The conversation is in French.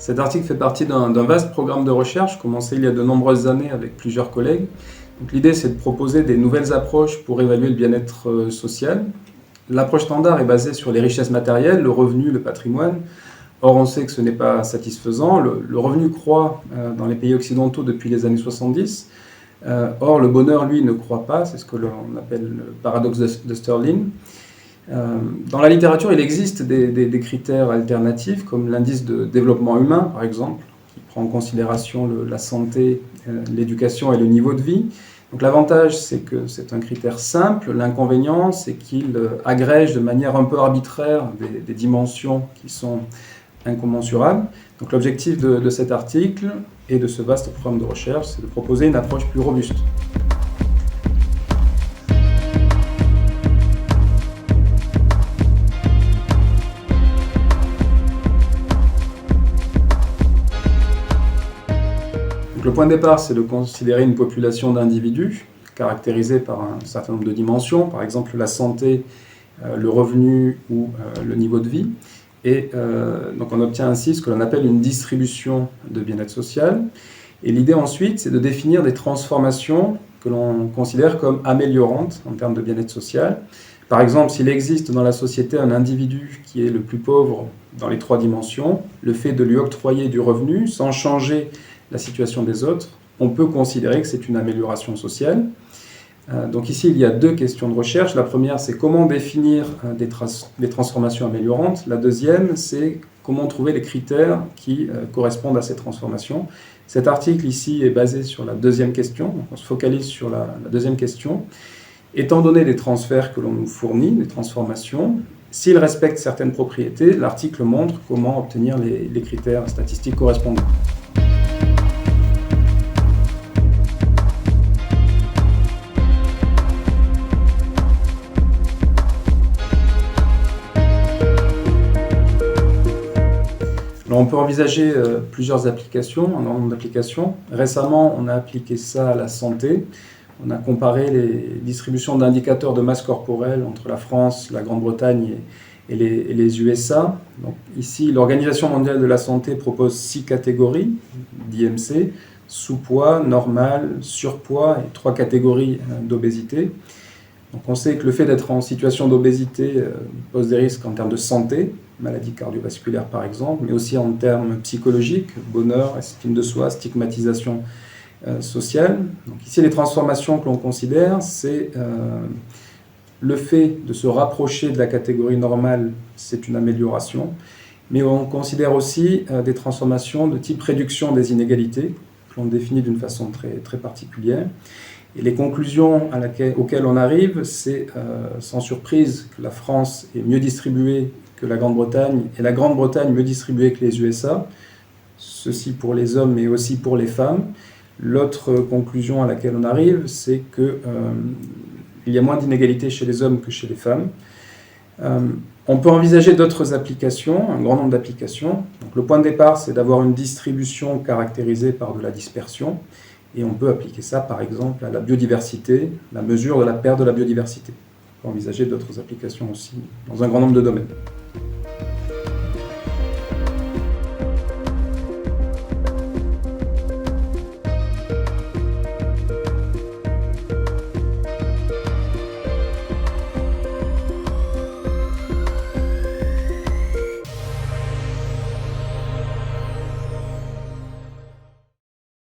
Cet article fait partie d'un vaste programme de recherche commencé il y a de nombreuses années avec plusieurs collègues. L'idée, c'est de proposer des nouvelles approches pour évaluer le bien-être social. L'approche standard est basée sur les richesses matérielles, le revenu, le patrimoine. Or, on sait que ce n'est pas satisfaisant. Le revenu croît dans les pays occidentaux depuis les années 70. Or, le bonheur, lui, ne croît pas. C'est ce que l'on appelle le paradoxe de Stirling. Dans la littérature, il existe des critères alternatifs, comme l'indice de développement humain, par exemple, qui prend en considération la santé, l'éducation et le niveau de vie. Donc l'avantage, c'est que c'est un critère simple. L'inconvénient, c'est qu'il agrège de manière un peu arbitraire des dimensions qui sont incommensurables. Donc l'objectif de cet article et de ce vaste programme de recherche, c'est de proposer une approche plus robuste. Donc le point de départ, c'est de considérer une population d'individus caractérisée par un certain nombre de dimensions, par exemple la santé, le revenu ou le niveau de vie. Et donc on obtient ainsi ce que l'on appelle une distribution de bien-être social. Et l'idée ensuite, c'est de définir des transformations que l'on considère comme améliorantes en termes de bien-être social. Par exemple, s'il existe dans la société un individu qui est le plus pauvre dans les 3 dimensions, le fait de lui octroyer du revenu sans changer la situation des autres, on peut considérer que c'est une amélioration sociale. Donc ici, il y a 2 questions de recherche. La première, c'est comment définir des transformations améliorantes. La deuxième, c'est comment trouver les critères qui correspondent à ces transformations. Cet article ici est basé sur la deuxième question. Donc on se focalise sur la deuxième question. Étant donné les transferts que l'on nous fournit, les transformations, s'ils respectent certaines propriétés, l'article montre comment obtenir les critères statistiques correspondants. Alors on peut envisager plusieurs applications, un grand nombre d'applications. Récemment, on a appliqué ça à la santé. On a comparé les distributions d'indicateurs de masse corporelle entre la France, la Grande-Bretagne et les USA. Donc, ici, l'Organisation mondiale de la santé propose 6 catégories d'IMC, sous-poids, normal, surpoids et 3 catégories d'obésité. Donc on sait que le fait d'être en situation d'obésité pose des risques en termes de santé, maladies cardiovasculaires par exemple, mais aussi en termes psychologiques, bonheur, estime de soi, stigmatisation sociale. Donc ici, les transformations que l'on considère, c'est le fait de se rapprocher de la catégorie normale, c'est une amélioration, mais on considère aussi des transformations de type réduction des inégalités, que l'on définit d'une façon très particulière. Et les conclusions auxquelles on arrive, c'est sans surprise que la France est mieux distribuée que la Grande-Bretagne et la Grande-Bretagne mieux distribuée que les USA, ceci pour les hommes mais aussi pour les femmes. L'autre conclusion à laquelle on arrive, c'est qu'il y a moins d'inégalités chez les hommes que chez les femmes. On peut envisager d'autres applications, un grand nombre d'applications. Donc, le point de départ, c'est d'avoir une distribution caractérisée par de la dispersion. Et on peut appliquer ça, par exemple, à la biodiversité, la mesure de la perte de la biodiversité. On peut envisager d'autres applications aussi dans un grand nombre de domaines.